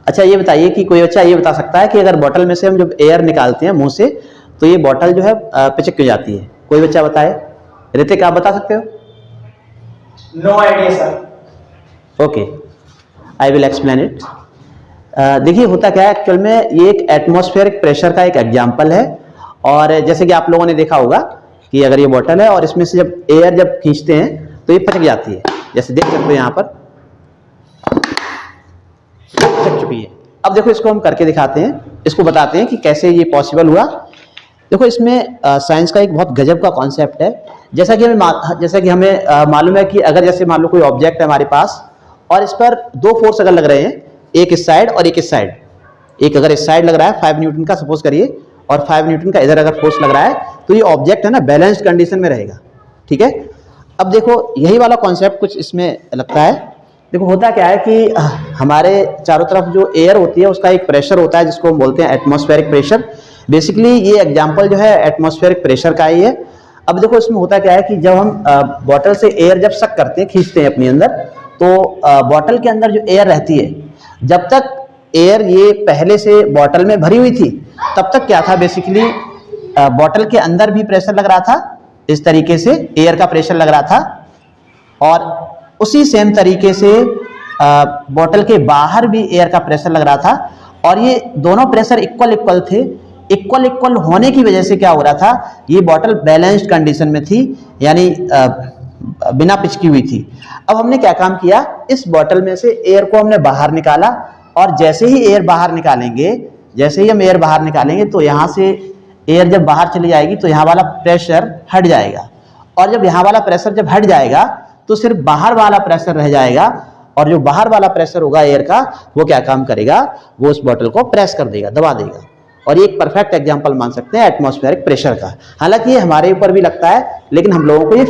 अच्छा ये बताइए कि कोई बच्चा ये बता सकता है कि अगर बॉटल में से हम जब एयर निकालते हैं मुंह से तो ये बॉटल जो है पिचक क्यों जाती है? कोई बच्चा बताए। ऋतिक आप बता सकते हो? No idea sir. Okay, I will explain it. देखिए होता क्या है एक्चुअल में, ये एक एटमॉस्फेरिक प्रेशर का एक एग्जाम्पल है। और जैसे कि आप लोगों ने देखा होगा कि अगर ये बॉटल है और इसमें से जब एयर जब खींचते हैं तो ये पिचक जाती है, जैसे देख सकते हो यहाँ पर पिचक चुकी है। अब देखो इसको हम करके दिखाते हैं, इसको बताते हैं कि कैसे ये पॉसिबल हुआ। देखो इसमें साइंस का एक बहुत गजब का कॉन्सेप्ट है। जैसा कि हमें मालूम है कि अगर जैसे मान लो कोई ऑब्जेक्ट है हमारे पास और इस पर दो फोर्स अगर लग रहे हैं, एक इस साइड और एक इस साइड, एक अगर इस साइड लग रहा है 5 न्यूटन का सपोज करिए और 5 न्यूटन का इधर अगर फोर्स लग रहा है तो ये ऑब्जेक्ट है ना बैलेंस्ड कंडीशन में रहेगा, ठीक है। अब देखो यही वाला कॉन्सेप्ट कुछ इसमें लगता है। देखो होता क्या है कि हमारे चारों तरफ जो एयर होती है उसका एक प्रेशर होता है जिसको हम बोलते हैं एटमॉस्फेरिक प्रेशर। बेसिकली ये एग्जांपल जो है एटमॉस्फेरिक प्रेशर का ही है। अब देखो इसमें होता क्या है कि जब हम बॉटल से एयर जब सक करते हैं, खींचते हैं अपने अंदर, तो बॉटल के अंदर जो एयर रहती है, जब तक एयर ये पहले से बॉटल में भरी हुई थी तब तक क्या था, बेसिकली बॉटल के अंदर भी प्रेशर लग रहा था, इस तरीके से एयर का प्रेशर लग रहा था, और उसी सेम तरीके से बॉटल के बाहर भी एयर का प्रेशर लग रहा था। और ये दोनों प्रेशर इक्वल थे। इक्वल होने की वजह से क्या हो रहा था, ये बॉटल बैलेंस्ड कंडीशन में थी, यानी बिना पिचकी हुई थी। अब हमने क्या काम किया, इस बॉटल में से एयर को हमने बाहर निकाला, और जैसे ही एयर बाहर निकालेंगे, जैसे ही हम एयर बाहर निकालेंगे तो यहाँ से एयर जब बाहर चली जाएगी तो यहाँ वाला प्रेशर हट जाएगा, और जब यहाँ वाला प्रेशर जब हट जाएगा तो सिर्फ बाहर वाला प्रेशर रह जाएगा, और जो बाहर वाला प्रेशर होगा एयर का वो क्या काम करेगा, वो उस बॉटल को प्रेस कर देगा, दबा देगा। और ये एक परफेक्ट एग्जांपल मान सकते हैं एटमॉस्फेरिक प्रेशर का। हालांकि ये हमारे ऊपर भी लगता है, लेकिन हम लोगों को ये